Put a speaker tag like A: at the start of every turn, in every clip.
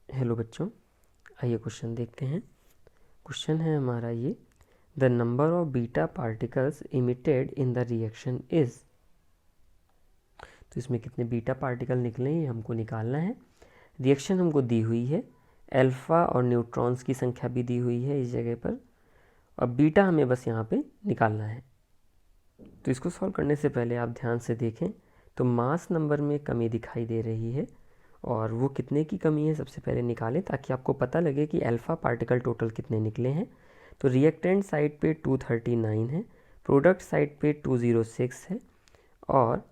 A: Hello बच्चों, आइए question देखते हैं। क्वेश्चन है हमारा ये, the number of beta particles emitted in the reaction is. तो इसमें कितने बीटा पार्टिकल निकले ये हमको निकालना है। रिएक्शन हमको दी हुई है, अल्फा और न्यूट्रॉन्स की संख्या भी दी हुई है इस जगह पर, और बीटा हमें बस यहाँ पे निकालना है। तो इसको सॉल्व करने से पहले आप ध्यान से देखें तो मास नंबर में कमी दिखाई दे रही है, और वो कितने की कमी है सबसे पहले निकालें ताकि आपको पता लगे कि अल्फ़ा पार्टिकल टोटल कितने निकले हैं। तो रिएक्टेंट साइड पे 239 है, प्रोडक्ट साइड पे 206 है, और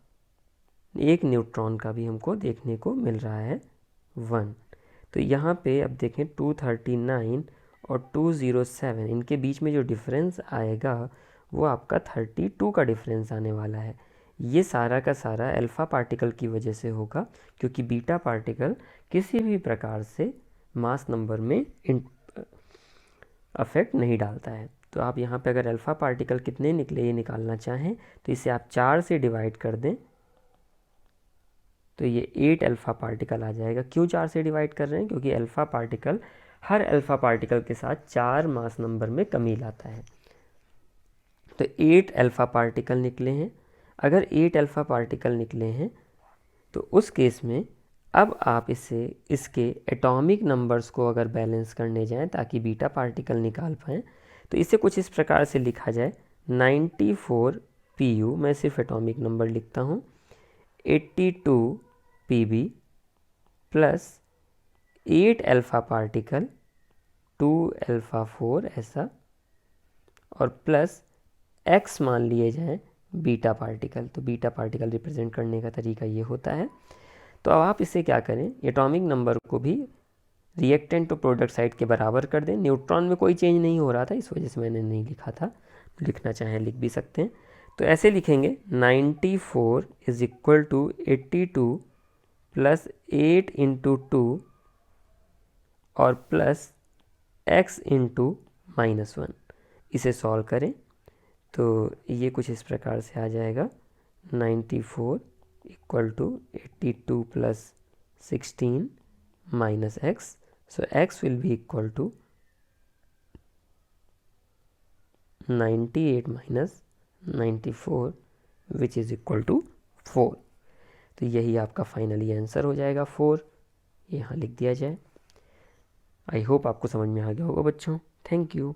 A: एक न्यूट्रॉन का भी हमको देखने को मिल रहा है 1। तो यहाँ पे अब देखें 239 और 207 इनके बीच में जो डिफरेंस आएगा वो आपका 32 का डिफरेंस आने वाला है। ये सारा का सारा अल्फ़ा पार्टिकल की वजह से होगा, क्योंकि बीटा पार्टिकल किसी भी प्रकार से मास नंबर में अफेक्ट नहीं डालता है। तो आप यहाँ पे अगर अल्फ़ा पार्टिकल कितने निकले ये निकालना चाहें तो इसे आप 4 से डिवाइड कर दें तो ये 8 अल्फ़ा पार्टिकल आ जाएगा। क्यों 4 से डिवाइड कर रहे हैं? क्योंकि अल्फ़ा पार्टिकल हर अल्फ़ा पार्टिकल के साथ 4 मास नंबर में कमी लाता है। तो 8 अल्फ़ा पार्टिकल निकले हैं। अगर 8 अल्फ़ा पार्टिकल निकले हैं तो उस केस में अब आप इसके एटॉमिक नंबर्स को अगर बैलेंस करने जाएं ताकि बीटा पार्टिकल निकाल पाएँ तो इसे कुछ इस प्रकार से लिखा जाए 94 Pu, मैं सिर्फ एटॉमिक नंबर लिखता हूँ, 82 Pb plus 8 alpha particle 2 alpha 4 ऐसा, और प्लस x मान लिए जाएं बीटा पार्टिकल। तो बीटा पार्टिकल रिप्रेजेंट करने का तरीका ये होता है। तो अब आप इसे क्या करें, एटॉमिक नंबर को भी रिएक्टेंट टू प्रोडक्ट साइड के बराबर कर दें। न्यूट्रॉन में कोई चेंज नहीं हो रहा था, इस वजह से मैंने नहीं लिखा था, लिखना चाहें लिख भी सकते हैं। तो ऐसे लिखेंगे 94 is equal to 82 plus 8 into 2 और प्लस x इंटू -1। इसे सॉल्व करें तो ये कुछ इस प्रकार से आ जाएगा 94 equal to 82 plus 16 minus x। So x will be equal to 98 minus 94 which is equal to 4। तो यही आपका फाइनली आंसर हो जाएगा 4। यहाँ लिख दिया जाए। आई होप आपको समझ में आ गया होगा बच्चों। Thank you.